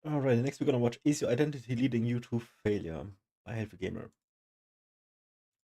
Alright, next we're gonna watch Is Your Identity Leading You to Failure by Healthy Gamer.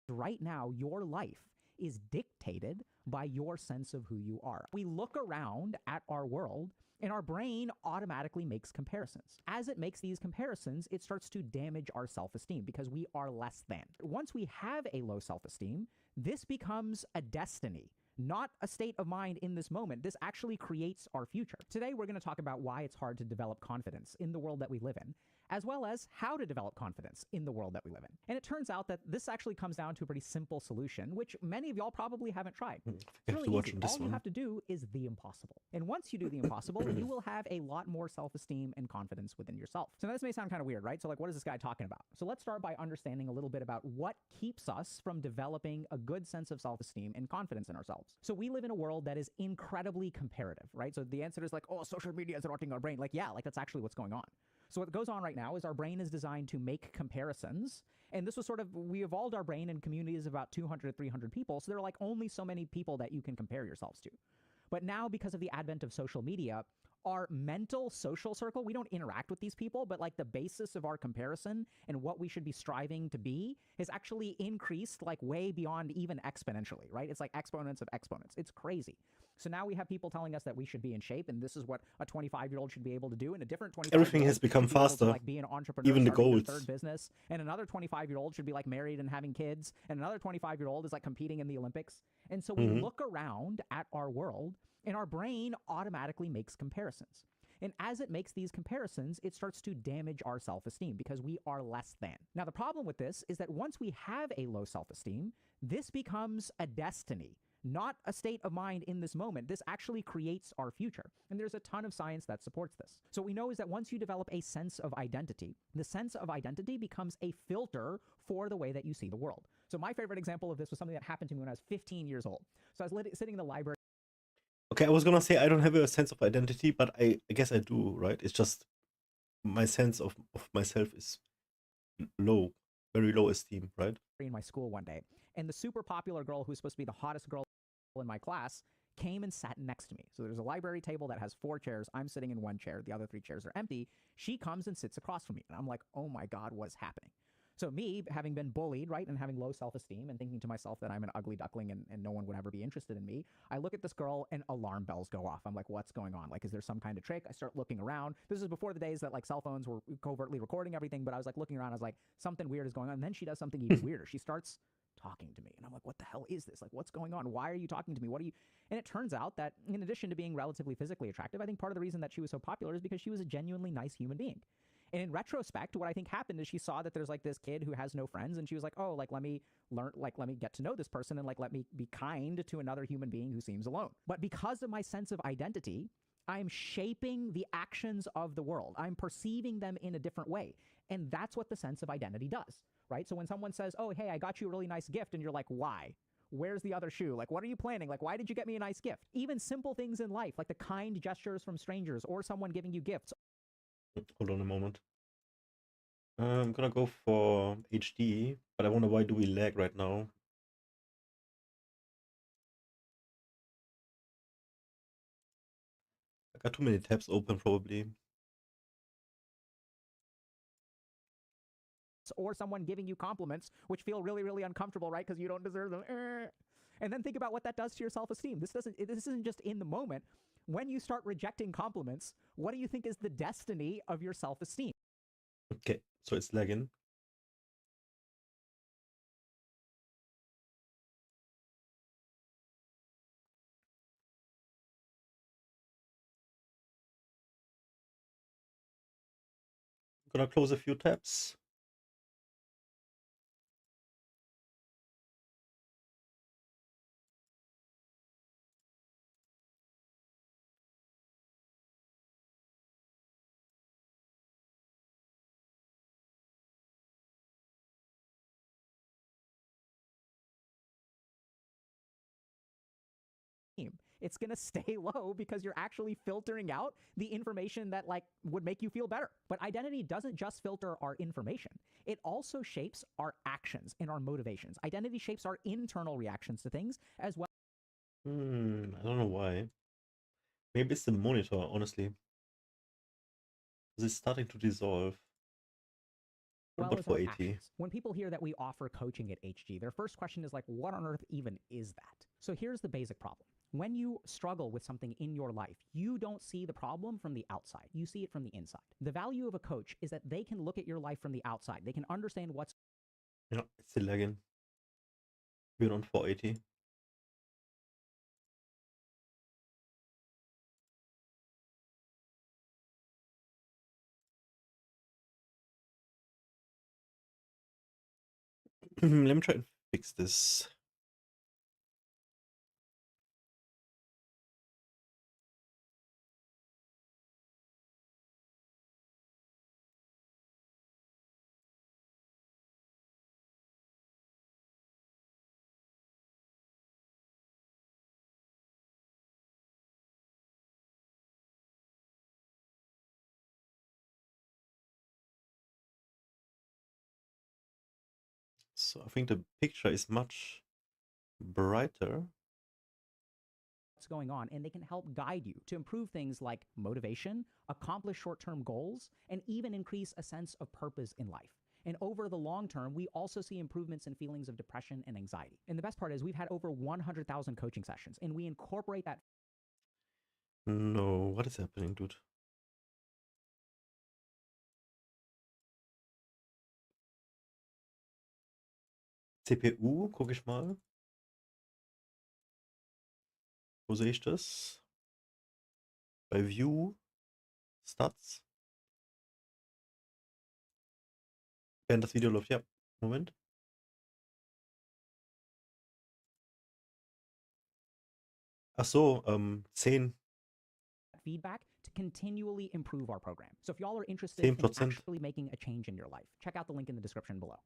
Right now, your life is dictated by your sense of who you are. We look around at our world and our brain automatically makes comparisons. As it makes these comparisons, it starts to damage our self-esteem because we are less than. Once we have a low self-esteem, this becomes a destiny, not a state of mind in this moment. This actually creates our future. Today, we're going to talk about why it's hard to develop confidence in the world that we live in, as well as how to develop confidence in the world that we live in. And it turns out that this actually comes down to a pretty simple solution, which many of y'all probably haven't tried. It's really easy. All you have to do is the impossible. And once you do the impossible, you will have a lot more self-esteem and confidence within yourself. So now this may sound kind of weird, right? So like, what is this guy talking about? So let's start by understanding a little bit about what keeps us from developing a good sense of self-esteem and confidence in ourselves. So we live in a world that is incredibly comparative, right? So the answer is like, oh, social media is rotting our brain. Like, yeah, like that's actually what's going on. So what goes on right now is our brain is designed to make comparisons. And this was sort of, we evolved our brain in communities of about 200 to 300 people. So there are like only so many people that you can compare yourselves to. But now, because of the advent of social media, our mental social circle, we don't interact with these people, but like the basis of our comparison and what we should be striving to be has actually increased like way beyond even exponentially, right? It's like exponents of exponents. It's crazy. So now we have people telling us that we should be in shape, and this is what a 25-year-old should be able to do, and a different 25-year-old Everything has become should be able to faster, like be an entrepreneur, even the starting their goals. third business, and another 25-year-old should be like married and having kids, and another 25-year-old is like competing in the Olympics. And so we look around at our world, and our brain automatically makes comparisons. And as it makes these comparisons, it starts to damage our self-esteem because we are less than. Now, the problem with this is that once we have a low self-esteem, this becomes a destiny, not a state of mind in this moment. This actually creates our future. And there's a ton of science that supports this. So what we know is that once you develop a sense of identity, the sense of identity becomes a filter for the way that you see the world. So my favorite example of this was something that happened to me when I was 15 years old. So I was sitting in the library. Okay, I was gonna say I don't have a sense of identity, but I guess I do, right? It's just my sense of myself is low, very low esteem, right? In my school one day, and the super popular girl who's supposed to be the hottest girl in my class came and sat next to me. So there's a library table that has 4 chairs. I'm sitting in one chair. The other 3 chairs are empty. She comes and sits across from me, and I'm like, oh my God, what's happening? So me, having been bullied, right, and having low self-esteem and thinking to myself that I'm an ugly duckling and no one would ever be interested in me, I look at this girl and alarm bells go off. I'm like, what's going on? Like, is there some kind of trick? I start looking around. This is before the days that like cell phones were covertly recording everything, but I was like looking around. I was like, something weird is going on. And then she does something even weirder. She starts talking to me, and I'm like, what the hell is this? Like, what's going on? Why are you talking to me? What are you? And it turns out that in addition to being relatively physically attractive, I think part of the reason that she was so popular is because she was a genuinely nice human being. And in retrospect, what I think happened is she saw that there's like this kid who has no friends, and she was like, oh, like, let me learn, like, let me get to know this person, and like, let me be kind to another human being who seems alone. But because of my sense of identity, I'm shaping the actions of the world. I'm perceiving them in a different way. And that's what the sense of identity does, right? So when someone says, oh, hey, I got you a really nice gift, and you're like, why? Where's the other shoe? Like, what are you planning? Like, why did you get me a nice gift? Even simple things in life, like the kind gestures from strangers or someone giving you gifts. Hold on a moment. I'm gonna go for HD, but I wonder why do we lag right now? I got too many tabs open, probably. Or someone giving you compliments, which feel really, really uncomfortable, right? Because you don't deserve them. And then think about what that does to your self-esteem. This isn't just in the moment. When you start rejecting compliments, what do you think is the destiny of your self-esteem? Okay, so it's lagging. I'm gonna close a few tabs. It's going to stay low because you're actually filtering out the information that like would make you feel better. But identity doesn't just filter our information. It also shapes our actions and our motivations. Identity shapes our internal reactions to things as well. I don't know why. Maybe it's the monitor, honestly. This is starting to dissolve. What well about as our 480? actions. When people hear that we offer coaching at HG, their first question is like, what on earth even is that? So here's the basic problem. When you struggle with something in your life, you don't see the problem from the outside. You see it from the inside. The value of a coach is that they can look at your life from the outside. They can understand what's... Yeah, it's still lagging. We're on 480. Let me try and fix this. So I think the picture is much brighter. going on, and they can help guide you to improve things like motivation, accomplish short-term goals, and even increase a sense of purpose in life. And over the long term, we also see improvements in feelings of depression and anxiety. And the best part is we've had over 100,000 coaching sessions, and we incorporate that... No, what is happening, dude? CPU, gucke ich mal. Wo sehe ich das? Bei View, Stats. Während das Video läuft, ja. Moment. Ach so, 10. feedback to continually improve our program. So if y'all are interested in 10%. actually making a change in your life, check out the link in the description below.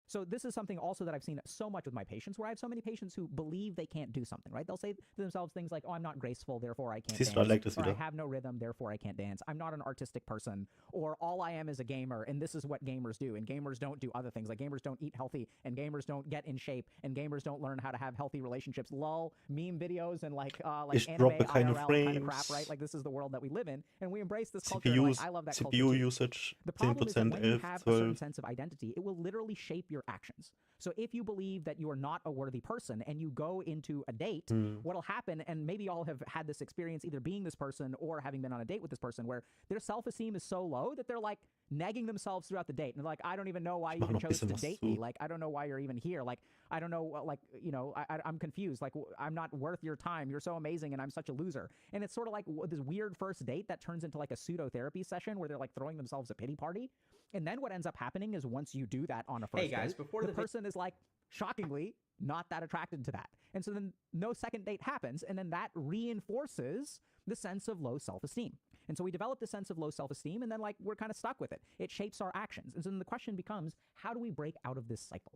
So this is something also that I've seen so much with my patients, where I have so many patients who believe they can't do something, right? They'll say to themselves things like, oh, I'm not graceful, therefore I can't Siehst dance. du, I like das Or I wieder. have no rhythm, therefore I can't dance. I'm not an artistic person. Or all I am is a gamer, and this is what gamers do. And gamers don't do other things. Like gamers don't eat healthy, and gamers don't get in shape, and gamers don't learn how to have healthy relationships. Lol, meme videos and like Ich anime, droppe keine IRL kind of crap, right? Frames. Like this is the world that we live in, and we embrace this culture. And, like, I love that culture CPU too. usage The problem is that 10%, when you 11, have a certain 12. sense of identity, it will literally shape your actions. So if you believe that you are not a worthy person and you go into a date, what'll happen, and maybe y'all have had this experience either being this person or having been on a date with this person, where their self-esteem is so low that they're like nagging themselves throughout the date. And they're like, I don't even know why you even chose to date me. Like, I don't know why you're even here. Like, I don't know, like, you know, I'm confused. Like, I'm not worth your time. You're so amazing and I'm such a loser. And it's sort of like this weird first date that turns into like a pseudo therapy session where they're like throwing themselves a pity party. And then what ends up happening is once you do that on a first date, the person is like, shockingly, not that attracted to that. And so then no second date happens, and then that reinforces the sense of low self-esteem. And so we develop the sense of low self-esteem, and then like we're kind of stuck with it. It shapes our actions. And so then the question becomes, how do we break out of this cycle?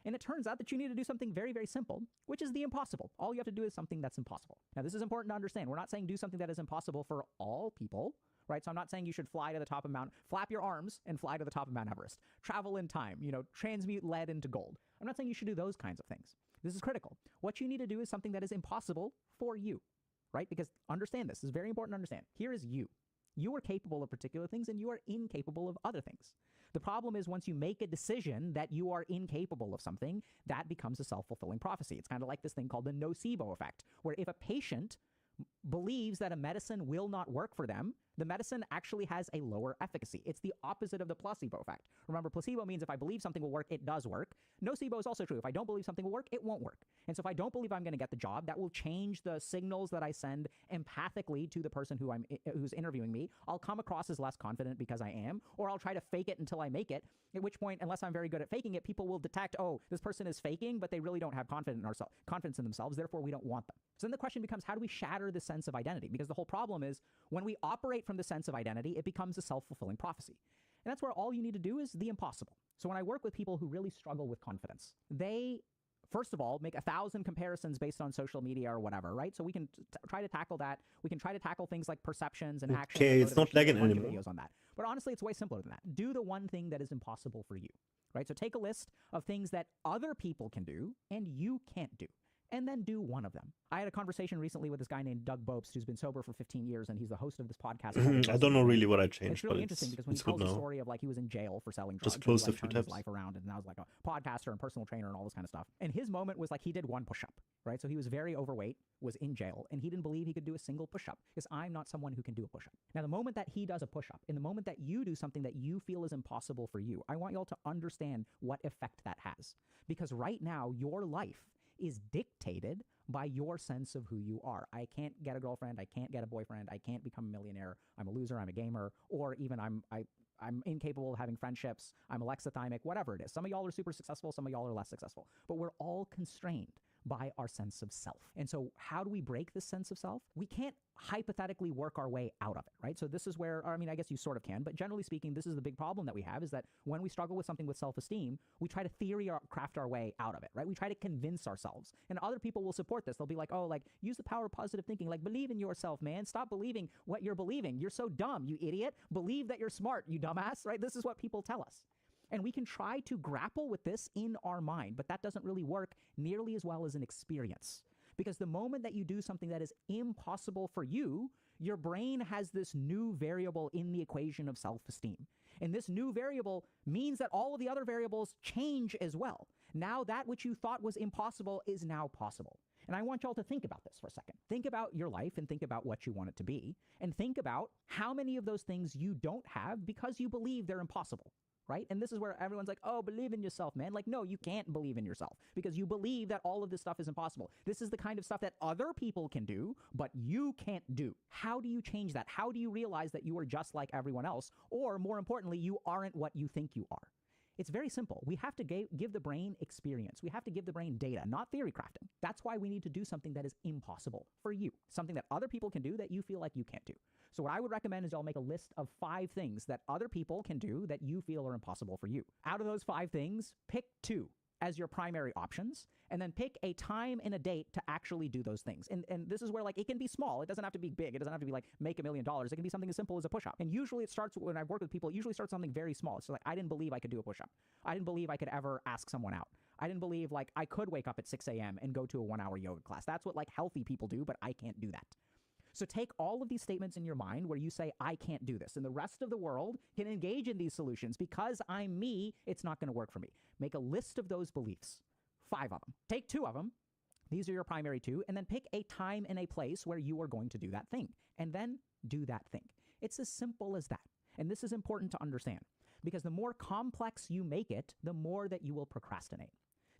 And it turns out that you need to do something very, very simple, which is the impossible. All you have to do is something that's impossible. Now, this is important to understand. We're not saying do something that is impossible for all people, right? So I'm not saying you should fly to the top of Mount, flap your arms and fly to the top of Mount Everest, travel in time, you know, transmute lead into gold. I'm not saying you should do those kinds of things. This is critical. What you need to do is something that is impossible for you, right? Because understand this is very important to understand. Here is you. You are capable of particular things and you are incapable of other things. The problem is once you make a decision that you are incapable of something, that becomes a self-fulfilling prophecy. It's kind of like this thing called the nocebo effect, where if a patient believes that a medicine will not work for them, the medicine actually has a lower efficacy. It's the opposite of the placebo effect. Remember, placebo means if I believe something will work, it does work. Nocebo is also true. If I don't believe something will work, it won't work. And so if I don't believe I'm going to get the job, that will change the signals that I send empathically to the person who's interviewing me. I'll come across as less confident because I am, or I'll try to fake it until I make it, at which point, unless I'm very good at faking it, people will detect, oh, this person is faking, but they really don't have confidence in themselves, therefore we don't want them. So then the question becomes, how do we shatter the sense of identity? Because the whole problem is when we operate from the sense of identity, it becomes a self-fulfilling prophecy. And that's where all you need to do is the impossible. So when I work with people who really struggle with confidence, they, first of all, make 1,000 comparisons based on social media or whatever, right? So we can try to tackle that. We can try to tackle things like perceptions and actions. Okay, and it's not lagging anymore. videos on that. But honestly, it's way simpler than that. Do the one thing that is impossible for you, right? So take a list of things that other people can do and you can't do. and then do one of them. I had a conversation recently with this guy named Doug Bopst, who's been sober for 15 years, and he's the host of this podcast. I don't know really what I changed, it's really but interesting because when he it's good tells the now. story of like he was in jail for selling drugs, Just closed and a he, few turned his tabs. life around, and now he's like a podcaster and personal trainer and all this kind of stuff. And his moment was like he did one push-up, right? So he was very overweight, was in jail, and he didn't believe he could do a single push-up because I'm not someone who can do a push-up. Now, the moment that he does a push-up, in the moment that you do something that you feel is impossible for you, I want you all to understand what effect that has. Because right now, your life is dictated by your sense of who you are. I can't get a girlfriend, I can't get a boyfriend, I can't become a millionaire, I'm a loser, I'm a gamer, or even I'm incapable of having friendships, I'm alexithymic, whatever it is. Some of y'all are super successful, some of y'all are less successful, but we're all constrained by our sense of self. And so how do we break this sense of self? We can't hypothetically work our way out of it, right? So this is where, I mean, I guess you sort of can, but generally speaking, this is the big problem that we have, is that when we struggle with something with self-esteem, we try to theory or craft our way out of it, right? We try to convince ourselves, and other people will support this. They'll be like, oh, like, use the power of positive thinking, like, believe in yourself, man. Stop believing what you're believing. You're so dumb, you idiot. Believe that you're smart, you dumbass, right? This is what people tell us. And we can try to grapple with this in our mind, but that doesn't really work nearly as well as an experience. Because the moment that you do something that is impossible for you, your brain has this new variable in the equation of self-esteem. And this new variable means that all of the other variables change as well. Now that which you thought was impossible is now possible. And I want y'all to think about this for a second. Think about your life and think about what you want it to be. And think about how many of those things you don't have because you believe they're impossible. Right? And this is where everyone's like, oh, believe in yourself, man. Like, no, you can't believe in yourself because you believe that all of this stuff is impossible. This is the kind of stuff that other people can do, but you can't do. How do you change that? How do you realize that you are just like everyone else? Or more importantly, you aren't what you think you are? It's very simple. We have to give the brain experience. We have to give the brain data, not theory crafting. That's why we need to do something that is impossible for you, something that other people can do that you feel like you can't do. So what I would recommend is y'all make a list of 5 things that other people can do that you feel are impossible for you. Out of those 5 things, pick 2 as your primary options, and then pick a time and a date to actually do those things. And this is where, like, it can be small. It doesn't have to be big. It doesn't have to be like make $1 million. It can be something as simple as a push-up. And usually it starts, when I've worked with people, it usually starts something very small. It's like, I didn't believe I could do a push-up. I didn't believe I could ever ask someone out. I didn't believe, like, I could wake up at 6 a.m. and go to a 1-hour yoga class. That's what, like, healthy people do, but I can't do that. So take all of these statements in your mind where you say, I can't do this, and the rest of the world can engage in these solutions. Because I'm me, it's not going to work for me. Make a list of those beliefs, 5 of them. Take 2 of them. These are your primary 2, and then pick a time and a place where you are going to do that thing, and then do that thing. It's as simple as that. And this is important to understand, because the more complex you make it, the more that you will procrastinate.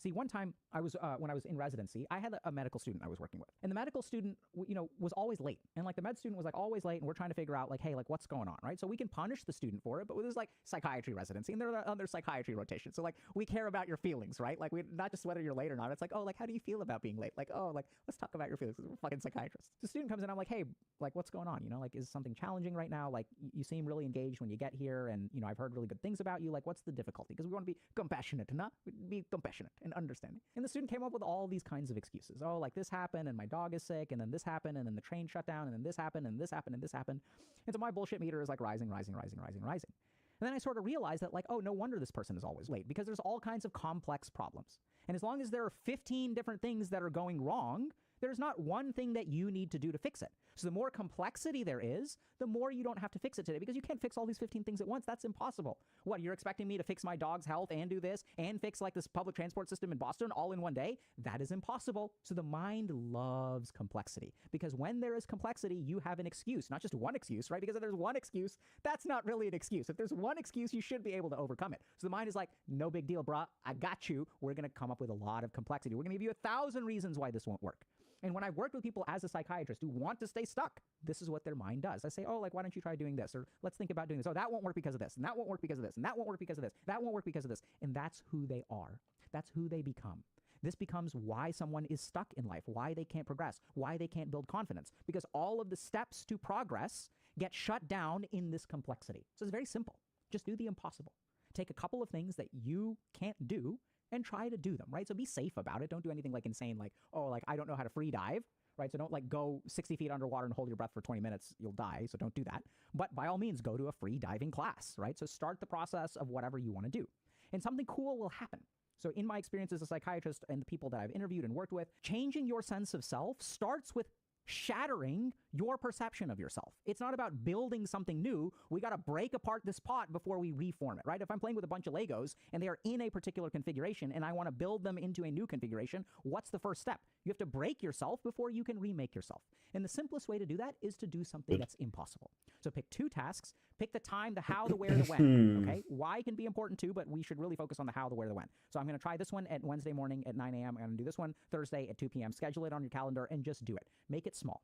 See, one time I was, when I was in residency, I had a medical student I was working with, and the medical student, was always late. And like the med student was like always late, and we're trying to figure out like, hey, like what's going on, right? So we can punish the student for it, but there's like psychiatry residency and there are other psychiatry rotations. So like we care about your feelings, right? Like we, not just whether you're late or not. It's like, oh, like how do you feel about being late? Like, oh, like let's talk about your feelings. We're fucking psychiatrists. The student comes in, I'm like, hey, like what's going on? Like is something challenging right now? Like you seem really engaged when you get here, and I've heard really good things about you. Like what's the difficulty? Because we want to be compassionate, not be compassionate and understanding. And the student came up with all these kinds of excuses. Oh, like this happened and my dog is sick, and then this happened, and then the train shut down, and then this happened, and this happened, and this happened. And so my bullshit meter is like rising. And then I sort of realized that like, oh, no wonder this person is always late, because there's all kinds of complex problems. And as long as there are 15 different things that are going wrong, there's not one thing that you need to do to fix it. So the more complexity there is, the more you don't have to fix it today, because you can't fix all these 15 things at once. That's impossible. What, you're expecting me to fix my dog's health and do this and fix like this public transport system in Boston all in one day? That is impossible. So the mind loves complexity, because when there is complexity, you have an excuse, not just one excuse, right? Because if there's one excuse, that's not really an excuse. If there's one excuse, you should be able to overcome it. So the mind is like, no big deal, brah. I got you. We're going to come up with a lot of complexity. We're going to give you 1,000 reasons why this won't work. And when I've worked with people as a psychiatrist who want to stay stuck, this is what their mind does. I say, oh, like, why don't you try doing this? Or let's think about doing this. Oh, that won't work because of this. And that won't work because of this. And that won't work because of this. That won't work because of this. And that's who they are. That's who they become. This becomes why someone is stuck in life, why they can't progress, why they can't build confidence. Because all of the steps to progress get shut down in this complexity. So it's very simple. Just do the impossible. Take a couple of things that you can't do and try to do them, right? So be safe about it. Don't do anything like insane, like, oh, like I don't know how to free dive, right? So don't like go 60 feet underwater and hold your breath for 20 minutes. You'll die, so don't do that. But by all means, go to a free diving class, right? So start the process of whatever you want to do. And something cool will happen. So in my experience as a psychiatrist and the people that I've interviewed and worked with, changing your sense of self starts with shattering your perception of yourself. It's not about building something new. We got to break apart this pot before we reform it, right? If I'm playing with a bunch of Legos and they are in a particular configuration and I want to build them into a new configuration, what's the first step? You have to break yourself before you can remake yourself. And the simplest way to do that is to do something that's impossible. So pick 2 tasks, pick the time, the how, the where, the when, okay? Why can be important too, but we should really focus on the how, the where, the when. So I'm going to try this one at Wednesday morning at 9 a.m. I'm going to do this one Thursday at 2 p.m. Schedule it on your calendar and just do it. Make it small.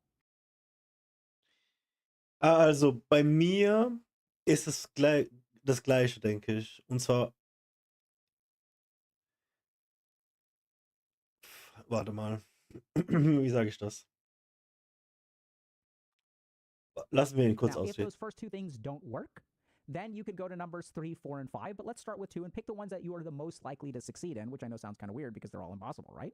Also bei mir ist es das Gleiche, denke ich. Und zwar, warte mal, wie sage ich das? Lassen wir ihn kurz Now, if ausreden. those first 2 things don't work, then you could go to numbers 3, 4, and 5, but let's start with 2 and pick the ones that you are the most likely to succeed in, which I know sounds kind of weird because they're all impossible, right?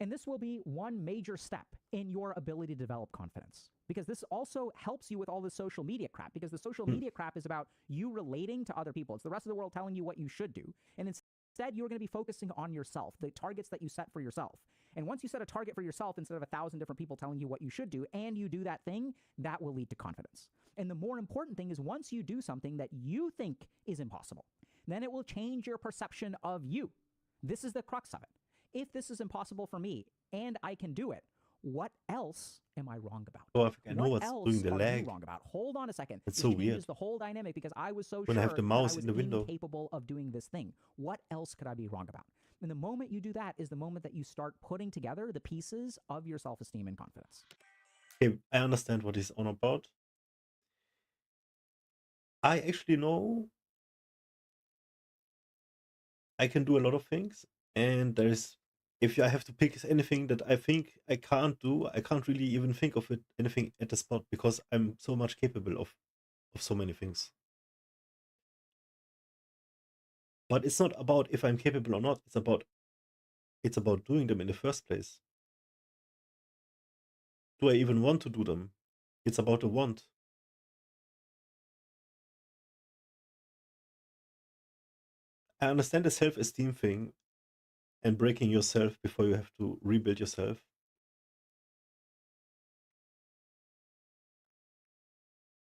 And this will be one major step in your ability to develop confidence, because this also helps you with all the social media crap, because the social media crap is about you relating to other people. It's the rest of the world telling you what you should do. And instead, you're going to be focusing on yourself, the targets that you set for yourself. And once you set a target for yourself instead of 1,000 different people telling you what you should do, and you do that thing, that will lead to confidence. And the more important thing is once you do something that you think is impossible, then it will change your perception of you. This is the crux of it. If this is impossible for me and I can do it, what else am I wrong about? Oh, I think I know What what's else doing the are lag. you wrong about? Hold on a second. It's This so changes weird. the whole dynamic because I was so When I sure have the that mouse I was in the window. incapable of doing this thing. What else could I be wrong about? And the moment you do that is the moment that you start putting together the pieces of your self-esteem and confidence. Okay, I understand what he's on about. I actually know I can do a lot of things, and if I have to pick anything that I think I can't do, I can't really even think of anything at the spot because I'm so much capable of so many things. But it's not about if I'm capable or not. It's about doing them in the first place. Do I even want to do them? It's about the want. I understand the self-esteem thing and breaking yourself before you have to rebuild yourself.